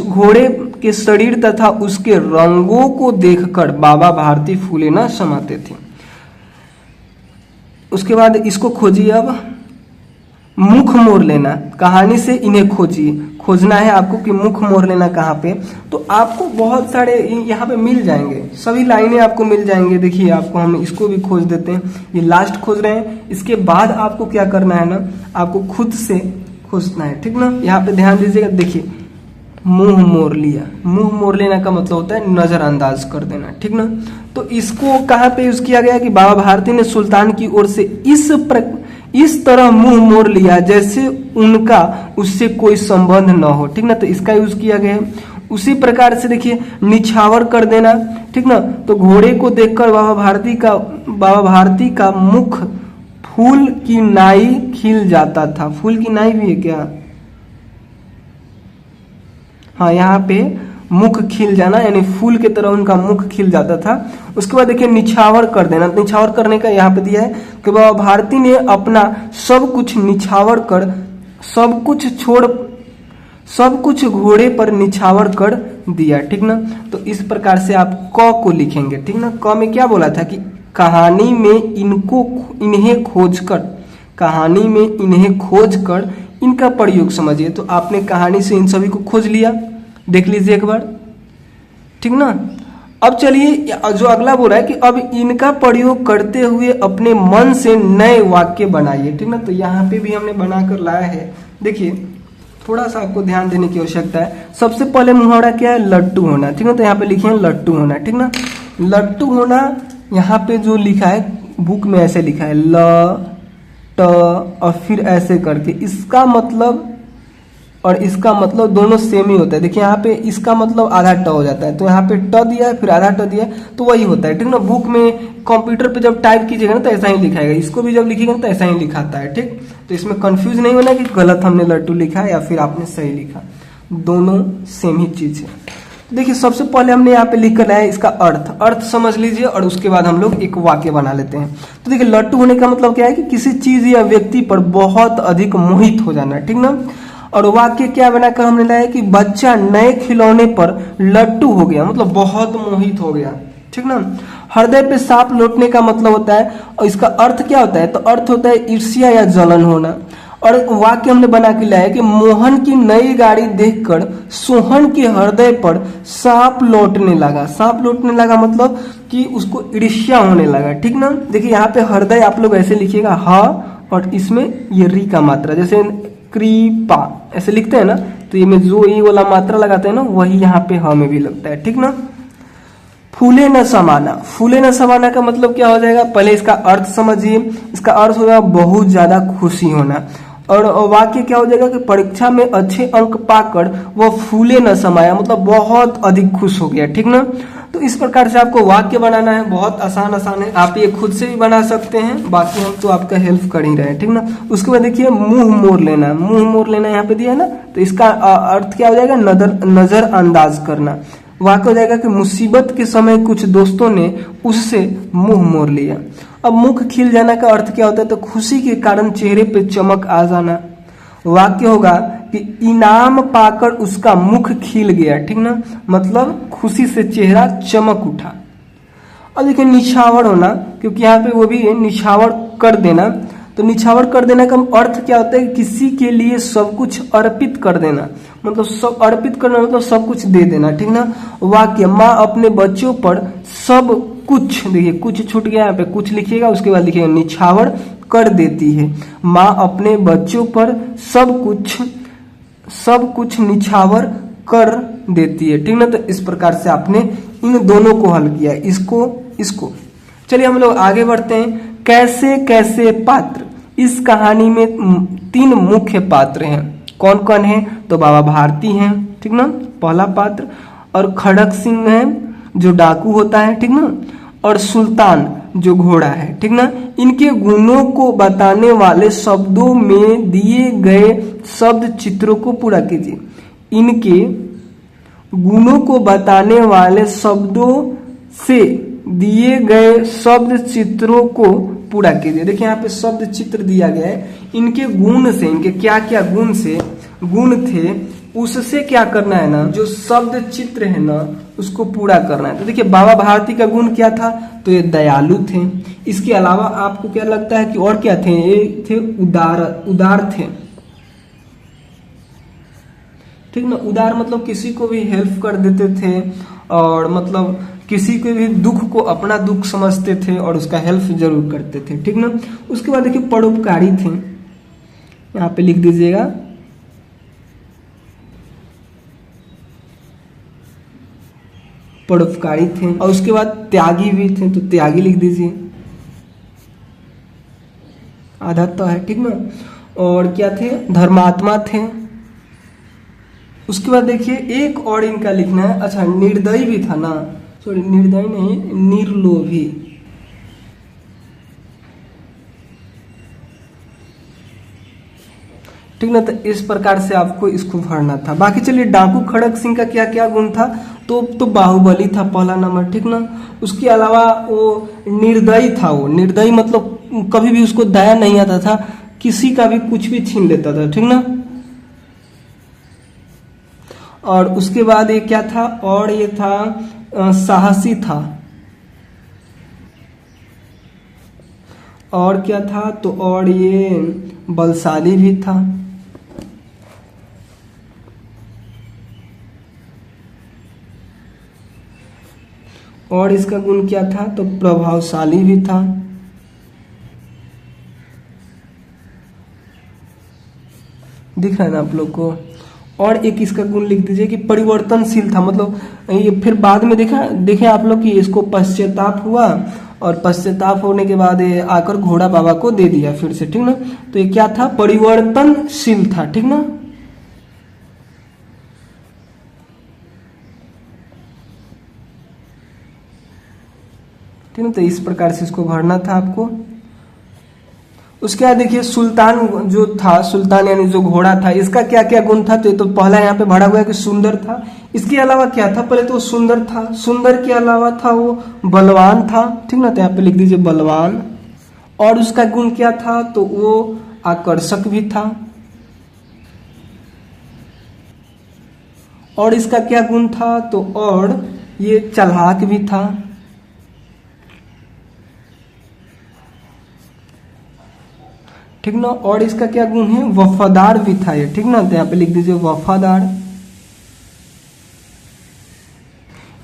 घोड़े के शरीर तथा उसके रंगों को देखकर बाबा भारती फूले न समाते थे। उसके बाद इसको खोजिए। अब मुख मोड़ लेना, कहानी से इन्हें खोजना है आपको कि मुख मोड़ लेना कहाँ पे, तो आपको बहुत सारे यहाँ पे मिल जाएंगे, सभी लाइनें आपको मिल जाएंगे। देखिए आपको हम इसको भी खोज देते हैं, ये लास्ट खोज रहे हैं। इसके बाद आपको क्या करना है ना, आपको खुद से खोजना है। ठीक ना। यहाँ पे ध्यान दीजिएगा। देखिए मुंह मोड़ लिया, मुंह मोड़ लेना का मतलब होता है नजरअंदाज कर देना। ठीक ना। तो इसको कहाँ पे यूज किया गया कि बाबा भारती ने सुल्तान की ओर से इस तरह मुंह मोड़ लिया जैसे उनका उससे कोई संबंध न हो। ठीक ना। तो इसका यूज किया गया है। उसी प्रकार से देखिए निछावर कर देना। ठीक ना। तो घोड़े को देखकर बाबा भारती का मुख फूल की नाई खिल जाता था। फूल की नाई भी है क्या, हाँ, यहाँ पे मुख खिल जाना, यानी फूल के तरह उनका मुख खिल जाता था। उसके बाद देखिए निछावर कर देना, निछावर करने का यहाँ पे दिया है कि बाबा भारती ने अपना सब कुछ निछावर कर, सब कुछ घोड़े पर निछावर कर दिया। ठीक ना। तो इस प्रकार से आप क को लिखेंगे। ठीक ना। क में क्या बोला था कि कहानी में इन्हें खोजकर इनका प्रयोग समझिए। तो आपने कहानी से इन सभी को खोज लिया, देख लीजिए एक बार। ठीक ना। अब चलिए जो अगला बोल रहा है कि अब इनका प्रयोग करते हुए अपने मन से नए वाक्य बनाइए। ठीक ना। तो यहाँ पे भी हमने बनाकर लाया है। देखिए थोड़ा सा आपको ध्यान देने की आवश्यकता है। सबसे पहले मुहावरा क्या है, लट्टू होना। ठीक ना। तो यहाँ पे लिखे लट्टू होना। ठीक ना। लट्टू होना यहाँ पे जो लिखा है बुक में ऐसे लिखा है ल ट और फिर ऐसे करके, इसका मतलब दोनों सेम ही होता है। देखिए यहाँ पे इसका मतलब आधा ट हो जाता है, तो यहाँ पे ट दिया है फिर आधा ट दिया है, तो वही होता है। ठीक ना। बुक में कंप्यूटर पे जब टाइप कीजिएगा ना तो ऐसा ही लिखाएगा, इसको भी जब लिखिएगा ना तो ऐसा ही लिखाता है। ठीक। तो इसमें कंफ्यूज नहीं होना कि गलत हमने लट्टू लिखा है या फिर आपने सही लिखा, दोनों सेम ही चीज है। देखिए सबसे पहले हमने यहाँ पे लिख कर है इसका अर्थ समझ लीजिए और उसके बाद हम लोग एक वाक्य बना लेते हैं। तो देखिए लट्टू होने का मतलब क्या है कि किसी चीज या व्यक्ति पर बहुत अधिक मोहित हो जाना, ठीक ना। और वाक्य क्या बनाकर हमने लाया कि बच्चा नए खिलौने पर लट्टू हो गया, मतलब बहुत मोहित हो गया, ठीक ना। हृदय पे सांप लौटने का मतलब होता है, और इसका अर्थ क्या होता है, तो अर्थ होता है ईर्ष्या या जलन होना। और वाक्य हमने बना के लाया कि मोहन की नई गाड़ी देखकर सोहन के हृदय पर सांप लौटने लगा। सांप लौटने लगा मतलब कि उसको ईर्ष्या होने लगा, ठीक ना। देखिए यहाँ पे हृदय आप लोग ऐसे लिखिएगा ह, और इसमें ये री का मात्रा, जैसे कृपा ऐसे लिखते हैं ना, तो ये में जो ये वाला मात्रा लगाते हैं ना वही यहाँ पे ह में भी लगता है, ठीक ना। फूले न समाना, फूले न समाना का मतलब क्या हो जाएगा, पहले इसका अर्थ समझिए। इसका अर्थ होगा बहुत ज्यादा खुशी होना। और वाक्य क्या हो जाएगा कि परीक्षा में अच्छे अंक पाकर वह फूले न समाया, मतलब बहुत अधिक खुश हो गया, ठीक ना। तो इस प्रकार से आपको वाक्य बनाना है, बहुत आसान है, आप ये खुद से भी बना सकते हैं, बाकी हम तो आपका हेल्प कर ही रहे हैं, ठीक ना। उसके बाद देखिए मुंह मोड़ लेना, मुंह मोड़ लेना यहाँ पे दिया है ना, तो इसका अर्थ क्या हो जाएगा, नजरअंदाज करना। वाक्य हो जाएगा कि मुसीबत के समय कुछ दोस्तों ने उससे मुंह मोड़ लिया। अब मुख खिल जाना का अर्थ क्या होता है, तो खुशी के कारण चेहरे पे चमक आ जाना। वाक्य होगा कि इनाम पाकर उसका मुख खिल गया, ठीक ना, मतलब खुशी से चेहरा चमक उठा। अब देखिए निछावर होना, क्योंकि यहाँ पे वो भी है निछावर कर देना। तो निछावर कर देना का अर्थ क्या होता है, किसी के लिए सब कुछ अर्पित कर देना, मतलब सब अर्पित करना मतलब सब कुछ दे देना, ठीक ना। वाक्य माँ अपने बच्चों पर सब कुछ, देखिए कुछ छूट गया, यहाँ पे कुछ लिखिएगा, उसके बाद लिखिएगा निछावर कर देती है। माँ अपने बच्चों पर सब कुछ निछावर कर देती है, ठीक ना। तो इस प्रकार से आपने इन दोनों को हल किया, इसको। चलिए हम लोग आगे बढ़ते हैं। कैसे कैसे पात्र, इस कहानी में 3 मुख्य पात्र हैं। कौन कौन है, तो बाबा भारती हैं, ठीक ना, पहला पात्र, और खड़क सिंह है जो डाकू होता है, ठीक ना, और सुल्तान जो घोड़ा है, ठीक ना। इनके गुणों को बताने वाले शब्दों में दिए गए शब्द चित्रों को पूरा कीजिए। इनके गुणों को बताने वाले शब्दों से दिए गए शब्द चित्रों को पूरा कीजिए। देखिए यहाँ पे शब्द चित्र दिया गया है, इनके गुण से, इनके क्या क्या गुण थे उससे क्या करना है ना, जो शब्द चित्र है ना उसको पूरा करना है। तो देखिए बाबा भारती का गुण क्या था, तो ये दयालु थे। इसके अलावा आपको क्या लगता है कि और क्या थे, ये थे उदार थे, ठीक ना। उदार मतलब किसी को भी हेल्प कर देते थे, और मतलब किसी के भी दुख को अपना दुख समझते थे और उसका हेल्प जरूर करते थे, ठीक ना। उसके बाद देखिए परोपकारी थे, यहाँ पे लिख दीजिएगा, परोपकारी थे। और उसके बाद त्यागी भी थे, तो त्यागी लिख दीजिए, आधा तो है, ठीक ना। और क्या थे, धर्मात्मा थे। उसके बाद देखिए एक और इनका लिखना है, अच्छा निर्दयी भी था ना, सॉरी निर्दयी नहीं, निर्लोभी, ठीक ना। तो इस प्रकार से आपको इसको भरना था। बाकी चलिए डाकू खड़क सिंह का क्या क्या गुण था, तो बाहुबली था पहला नंबर, ठीक ना। उसके अलावा वो निर्दयी था, वो निर्दयी मतलब कभी भी उसको दया नहीं आता था, किसी का भी कुछ भी छीन लेता था, ठीक ना। और उसके बाद ये क्या था, और ये था साहसी था। और क्या था, तो और ये बलशाली भी था। और इसका गुण क्या था, तो प्रभावशाली भी था। दिख रहा है ना आप लोग को। और एक इसका गुण लिख दीजिए कि परिवर्तनशील था, मतलब ये फिर बाद में देखे आप लोग कि इसको पश्चाताप हुआ, और पश्चाताप होने के बाद ये आकर घोड़ा बाबा को दे दिया फिर से, ठीक ना। तो ये क्या था, परिवर्तनशील था, ठीक ना। ठीक है, तो इस प्रकार से इसको भरना था आपको। उसके बाद देखिए सुल्तान जो था, सुल्तान यानी जो घोड़ा था, इसका क्या क्या गुण था, तो ये तो पहला यहाँ पे भरा हुआ है कि सुंदर था, इसके अलावा क्या था, पहले तो सुंदर था, सुंदर के अलावा था वो बलवान था, ठीक ना, तो यहाँ पे लिख दीजिए बलवान। और उसका गुण क्या था, तो वो आकर्षक भी था। और इसका क्या गुण था, तो और ये चालाक भी था। ठीक ना, और इसका क्या गुण है, वफादार भी था ये, ठीक ना, तो यहाँ पे लिख दीजिए वफादार।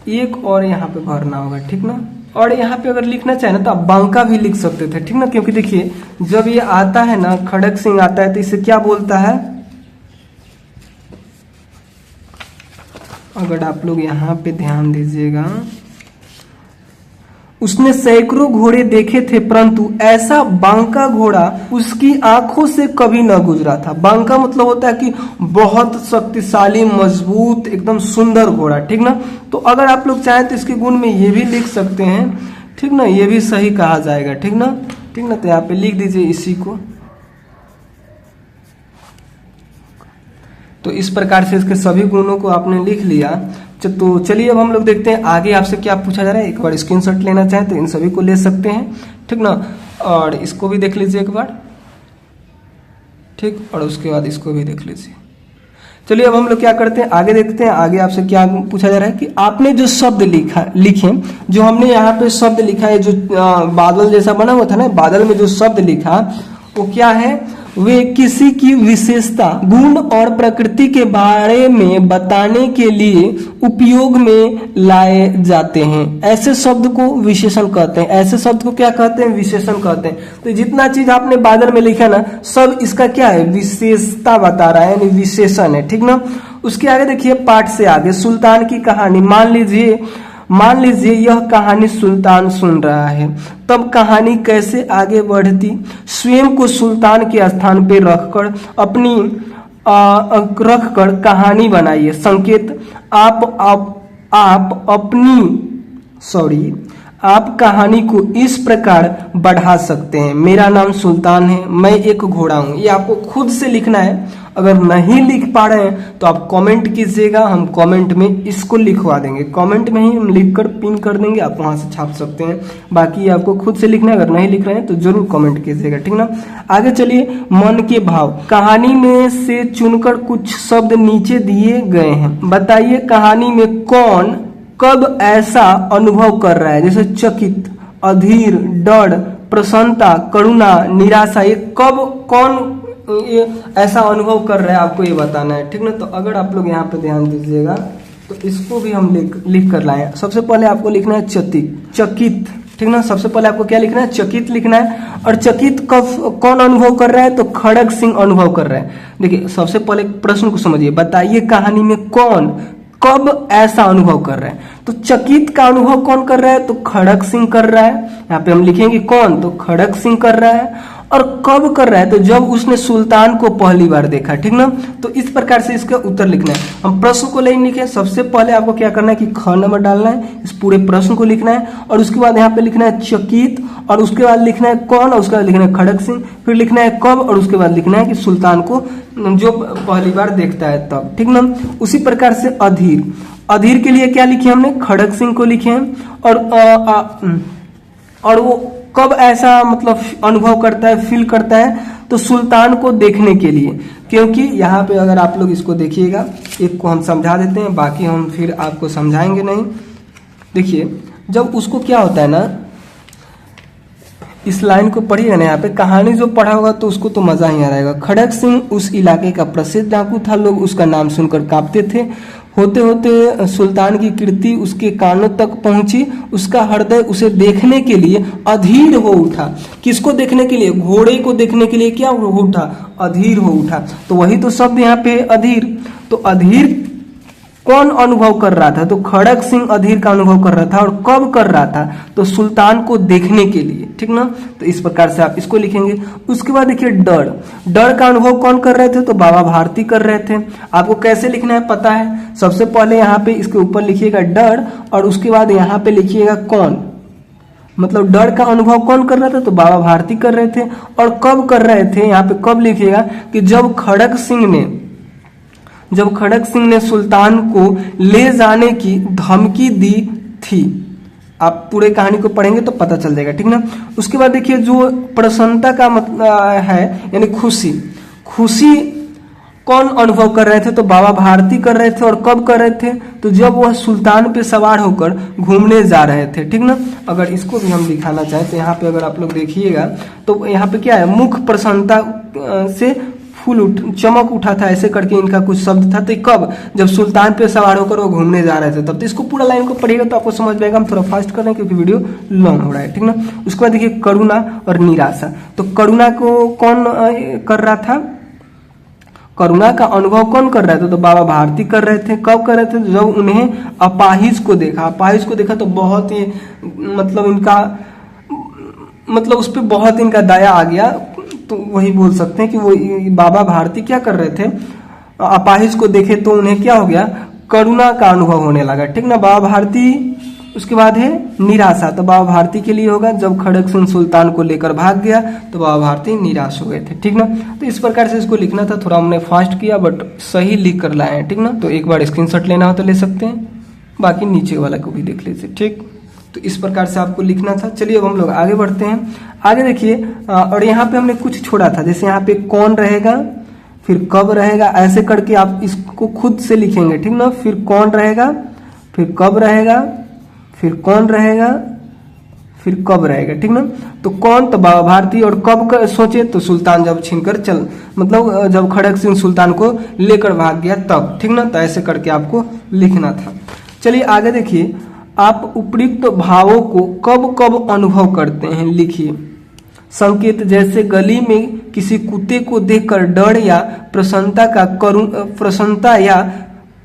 एक और यहाँ पे भरना होगा, ठीक ना। और यहाँ पे अगर लिखना चाहे ना तो आप बांका भी लिख सकते थे, ठीक ना, क्योंकि देखिए जब ये आता है ना, खड़ग सिंह आता है तो इसे क्या बोलता है, अगर आप लोग यहाँ पे ध्यान दीजिएगा, उसने सैकड़ों घोड़े देखे थे परंतु ऐसा बांका घोड़ा उसकी आंखों से कभी न गुजरा था। बांका मतलब होता है कि बहुत शक्तिशाली, मजबूत, एकदम सुंदर घोड़ा, ठीक ना। तो अगर आप लोग चाहें तो इसके गुण में ये भी लिख सकते हैं, ठीक ना, ये भी सही कहा जाएगा, ठीक ना, ठीक ना। तो यहाँ पे लिख दीजिए इसी को। तो इस प्रकार से इसके सभी गुणों को आपने लिख लिया। तो चलिए अब हम लोग देखते हैं आगे आपसे क्या पूछा जा रहा है। एक बार स्क्रीनशॉट लेना चाहें तो इन सभी को ले सकते हैं, ठीक ना, और इसको भी देख लीजिए एक बार, ठीक, और उसके बाद इसको भी देख लीजिए। चलिए अब हम लोग क्या करते हैं, आगे देखते हैं आगे आपसे क्या पूछा जा रहा है कि आपने जो शब्द लिखे, जो हमने यहाँ पे शब्द लिखा है, जो बादल जैसा बना हुआ था ना, बादल में जो शब्द लिखा वो क्या है, वे किसी की विशेषता, गुण और प्रकृति के बारे में बताने के लिए उपयोग में लाए जाते हैं। ऐसे शब्द को विशेषण कहते हैं। ऐसे शब्द को क्या कहते हैं, विशेषण कहते हैं। तो जितना चीज आपने बादल में लिखा ना, सब इसका क्या है, विशेषता बता रहा है, यानी विशेषण है, ठीक ना। उसके आगे देखिए पाठ से आगे, सुल्तान की कहानी। मान लीजिए यह कहानी सुल्तान सुन रहा है, तब कहानी कैसे आगे बढ़ती। स्वयं को सुल्तान के स्थान पे रखकर कहानी बनाइए। संकेत, आप कहानी को इस प्रकार बढ़ा सकते हैं। मेरा नाम सुल्तान है, मैं एक घोड़ा हूं। ये आपको खुद से लिखना है। अगर नहीं लिख पा रहे हैं तो आप कमेंट कीजिएगा, हम कमेंट में इसको लिखवा देंगे। कमेंट में ही हम लिखकर पिन कर देंगे, आप वहां से छाप सकते हैं। बाकी आपको खुद से लिखना है, अगर नहीं लिख रहे हैं तो जरूर कमेंट कीजिएगा, ठीक ना। आगे चलिए, मन के भाव। कहानी में से चुनकर कुछ शब्द नीचे दिए गए हैं। बताइए कहानी में कौन कब ऐसा अनुभव कर रहा है, जैसे चकित, अधीर, डर, प्रसन्नता, करुणा, निराशा, ये कब कौन ये ऐसा अनुभव कर रहा है, आपको ये बताना है, ठीक ना। तो अगर आप लोग यहाँ पे ध्यान दीजिएगा तो इसको भी हम लिख कर लाए। सबसे पहले आपको लिखना है चकित, ठीक ना। सबसे पहले आपको क्या लिखना है, चकित लिखना है। और चकित कब कौन अनुभव कर रहा है, तो खड़ग सिंह अनुभव कर रहा है। देखिए सबसे पहले प्रश्न को समझिए, बताइए कहानी में कौन कब ऐसा अनुभव कर रहा है। तो चकित का अनुभव कौन कर रहा है, तो खड़ग सिंह कर रहा है। यहाँ पे हम लिखेंगे कौन, तो खड़ग सिंह कर रहा है। और कब कर रहा है, तो जब उसने सुल्तान को पहली बार देखा, ठीक ना। तो इस प्रकार से इसका उत्तर लिखना है। हम प्रश्न को नहीं लिखे, सबसे पहले आपको क्या करना है कि ख नंबर डालना है, इस पूरे प्रश्न को लिखना है। और उसके बाद यहाँ पे लिखना है चकित, और उसके बाद लिखना है कौन, और उसके बाद लिखना है खड़ग सिंह, फिर लिखना है कब, और उसके बाद लिखना है कि सुल्तान को जो पहली बार देखता है तब, ठीक ना। उसी प्रकार से अधीर के लिए क्या लिखे हमने, खड़ग सिंह को लिखे हैं। और वो कब ऐसा मतलब अनुभव करता है, फील करता है, तो सुल्तान को देखने के लिए। क्योंकि यहाँ पे अगर आप लोग इसको देखिएगा, एक को हम समझा देते हैं, बाकी हम फिर आपको समझाएंगे नहीं। देखिए जब उसको क्या होता है ना, इस लाइन को पढ़िएगा ना, यहाँ पे कहानी जो पढ़ा होगा तो उसको तो मजा ही आ रहेगा। खड़ग सिंह उस इलाके का प्रसिद्ध डाकू था, लोग उसका नाम सुनकर कांपते थे। होते होते सुल्तान की कीर्ति उसके कानों तक पहुंची, उसका हृदय उसे देखने के लिए अधीर हो उठा। किसको देखने के लिए, घोड़े को देखने के लिए क्या हो उठा, अधीर हो उठा। तो वही तो शब्द यहाँ पे अधीर। तो अधीर कौन अनुभव कर रहा था, तो खड़ग सिंह अधीर का अनुभव कर रहा था। और कब कर रहा था, तो सुल्तान को देखने के लिए, ठीक ना। तो इस प्रकार से आप इसको लिखेंगे। उसके बाद देखिए डर का अनुभव कौन कर रहे थे, तो बाबा भारती कर रहे थे। आपको कैसे लिखना है पता है, सबसे पहले यहाँ पे इसके ऊपर लिखिएगा डर, और उसके बाद यहाँ पे लिखिएगा कौन, मतलब डर का अनुभव कौन कर रहा था, तो बाबा भारती कर रहे थे। और कब कर रहे थे, यहाँ पे कब लिखिएगा कि जब खड़ग सिंह ने जब खड़ग सिंह ने सुल्तान को ले जाने की धमकी दी थी। आप पूरे कहानी को पढ़ेंगे तो पता चल जाएगा, ठीक ना। उसके बाद देखिए जो प्रसन्नता का मतलब है यानी खुशी, खुशी कौन अनुभव कर रहे थे, तो बाबा भारती कर रहे थे। और कब कर रहे थे, तो जब वह सुल्तान पे सवार होकर घूमने जा रहे थे, ठीक ना। अगर इसको भी हम दिखाना चाहें तो यहाँ पे अगर आप लोग देखिएगा तो यहाँ पे क्या है, मुख प्रसन्नता से फूल चमक उठा था, ऐसे करके इनका कुछ शब्द था। तो कब, जब सुल्तान पे सवार होकर वो घूमने जा रहे थे तब। तो इसको पूरा लाइन को पढ़िएगा तो आपको समझ में आएगा। हम थोड़ा फास्ट कर रहे हैं क्योंकि वीडियो लॉन्ग हो रहा है, ठीक ना। उसके बाद देखिए करुणा और निराशा। तो करुणा को कौन कर रहा था, करुणा का अनुभव कौन कर रहे थे, तो बाबा भारती कर रहे थे। कब कर रहे थे, जब उन्हें अपाहिज को देखा। अपाहिज को देखा तो बहुत ही मतलब इनका मतलब उस पर बहुत इनका दया आ गया। तो वही बोल सकते हैं कि वो बाबा भारती क्या कर रहे थे, अपाहिज को देखे तो उन्हें क्या हो गया, करुणा का अनुभव होने लगा, ठीक ना। बाबा भारती, उसके बाद है निराशा। तो बाबा भारती के लिए होगा जब खड़ग सिंह सुल्तान को लेकर भाग गया तो बाबा भारती निराश हो गए थे, ठीक ना। तो इस प्रकार से इसको लिखना था, थोड़ा हमने फास्ट किया बट सही लिख कर लाए हैं, ठीक ना। तो एक बार स्क्रीनशॉट लेना हो तो ले सकते हैं, बाकी नीचे वाला को भी देख लीजिए, ठीक। तो इस प्रकार से आपको लिखना था। चलिए अब हम लोग आगे बढ़ते हैं। आगे देखिए, और यहाँ पे हमने कुछ छोड़ा था, जैसे यहाँ पे कौन रहेगा, फिर कब रहेगा, ऐसे करके आप इसको खुद से लिखेंगे, ठीक ना। फिर कौन रहेगा, फिर कब रहेगा, फिर कौन रहेगा, फिर कब रहेगा, ठीक ना। तो कौन, तो बाबा भारती। और कब सोचे, तो सुल्तान जब छीनकर चल मतलब जब खड़ग सिंह सुल्तान को लेकर भाग गया तब, ठीक ना। तो ऐसे करके आपको लिखना था। चलिए आगे देखिए, आप उपयुक्त भावों को कब कब अनुभव करते हैं, लिखिए। संकेत, जैसे गली में किसी कुत्ते को देखकर डर या प्रसन्नता या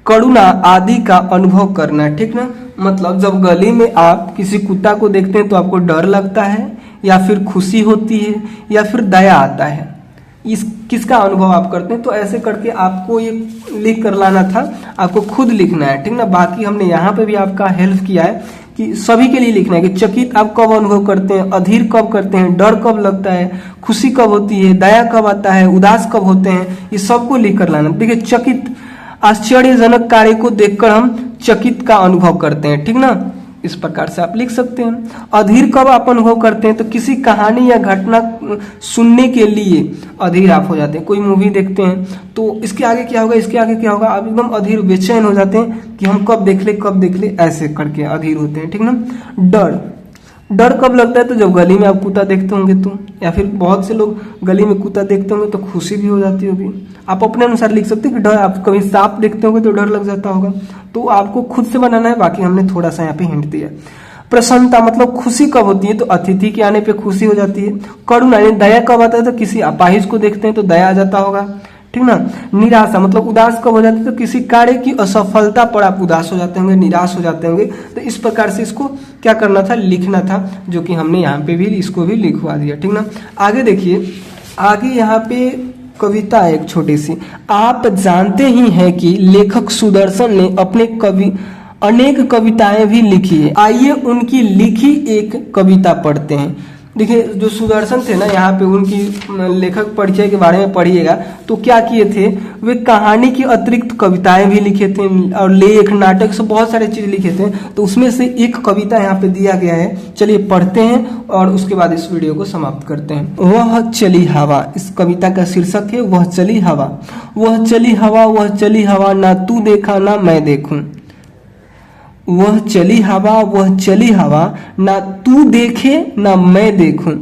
करुणा आदि का अनुभव करना, ठीक ना। मतलब जब गली में आप किसी कुत्ता को देखते हैं तो आपको डर लगता है या फिर खुशी होती है या फिर दया आता है, इस किसका अनुभव आप करते हैं। तो ऐसे करके आपको ये लिख कर लाना था, आपको खुद लिखना है, ठीक ना। बाकी हमने यहाँ पे भी आपका हेल्प किया है कि सभी के लिए लिखना है कि चकित आप कब अनुभव करते हैं, अधीर कब करते हैं, डर कब लगता है, खुशी कब होती है, दया कब आता है, उदास कब होते हैं, ये सबको लिख कर लाना। देखिए चकित, आश्चर्यजनक कार्य को देखकर हम चकित का अनुभव करते हैं, ठीक ना। इस प्रकार से आप लिख सकते हैं। अधीर कब आप अनुभव करते हैं, तो किसी कहानी या घटना सुनने के लिए अधीर आप हो जाते हैं। कोई मूवी देखते हैं तो इसके आगे क्या होगा, इसके आगे क्या होगा, आप एकदम अधीर बेचैन हो जाते हैं कि हम कब देख ले, ऐसे करके अधीर होते हैं, ठीक ना। डर, डर कब लगता है, तो जब गली में आप कुत्ता देखते होंगे तो, या फिर बहुत से लोग गली में कुत्ता देखते होंगे तो खुशी भी हो जाती होगी। आप अपने अनुसार लिख सकते हैं कि डर, आप कभी सांप देखते होंगे तो डर लग जाता होगा, तो आपको खुद से बनाना है। बाकी हमने थोड़ा सा यहाँ पे हिंट दिया। प्रसन्नता मतलब खुशी कब होती है, तो अतिथि के आने पे खुशी हो जाती है। करुणा यानी दया कब आता है, तो किसी अपाहिज को देखते हैं तो दया आ जाता होगा, ठीक ना। निराशा मतलब उदास कब हो जाती है, तो किसी कार्य की असफलता पर आप उदास हो जाते होंगे, निराश हो जाते होंगे। तो इस प्रकार से इसको क्या करना था, लिखना था, जो कि हमने यहाँ पे भी इसको भी लिखवा दिया, ठीक ना। आगे देखिए, आगे यहाँ पे कविता है एक छोटी सी। आप जानते ही हैं कि लेखक सुदर्शन ने अपने अनेक कविताएं भी लिखी है। आइए उनकी लिखी एक कविता पढ़ते हैं। देखिए जो सुदर्शन थे ना, यहाँ पे उनकी लेखक परिचय के बारे में पढ़िएगा तो क्या किए थे, वे कहानी की अतिरिक्त कविताएं भी लिखे थे और लेख नाटक से बहुत सारे चीज लिखे थे। तो उसमें से एक कविता यहाँ पे दिया गया है, चलिए पढ़ते हैं और उसके बाद इस वीडियो को समाप्त करते हैं। वह चली हवा, इस कविता का शीर्षक है वह चली हवा। वह चली हवा, वह चली हवा, ना तू देखा ना मैं देखूं। वह चली हवा, वह चली हवा, ना तू देखे ना मैं देखूं।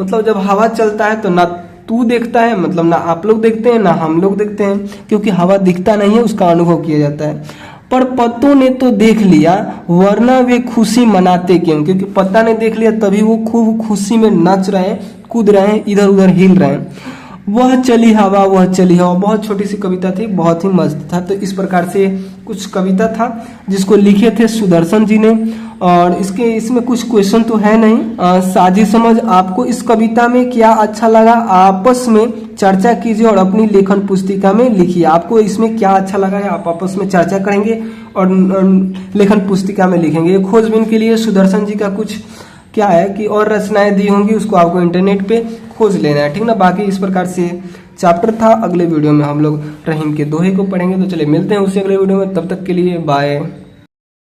मतलब जब हवा चलता है तो ना तू देखता है, मतलब ना आप लोग देखते हैं ना हम लोग देखते हैं, क्योंकि हवा दिखता नहीं है, उसका अनुभव किया जाता है। पर पत्तों ने तो देख लिया, वरना वे खुशी मनाते क्यों, क्योंकि पत्ता ने देख लिया तभी वो खूब खुशी में नाच रहे हैं, कूद रहे हैं, इधर उधर हिल रहे हैं। वह चली हवा, वह चली हवा, बहुत छोटी सी कविता थी, बहुत ही मस्त था। तो इस प्रकार से कुछ कविता था जिसको लिखे थे सुदर्शन जी ने। और इसमें कुछ क्वेश्चन तो है नहीं, साझी समझ। आपको इस कविता में क्या अच्छा लगा आपस में चर्चा कीजिए और अपनी लेखन पुस्तिका में लिखिए। आपको इसमें क्या अच्छा लगा है आप आपस में चर्चा करेंगे और लेखन पुस्तिका में लिखेंगे। खोजबीन के लिए सुदर्शन जी का कुछ क्या है कि और रचनाएं दी होंगी, उसको आपको इंटरनेट पे खोज लेना है, ठीक ना। बाकी इस प्रकार से चैप्टर था। अगले वीडियो में हम लोग रहीम के दोहे को पढ़ेंगे। तो चलिए मिलते हैं उसी अगले वीडियो में, तब तक के लिए बाय।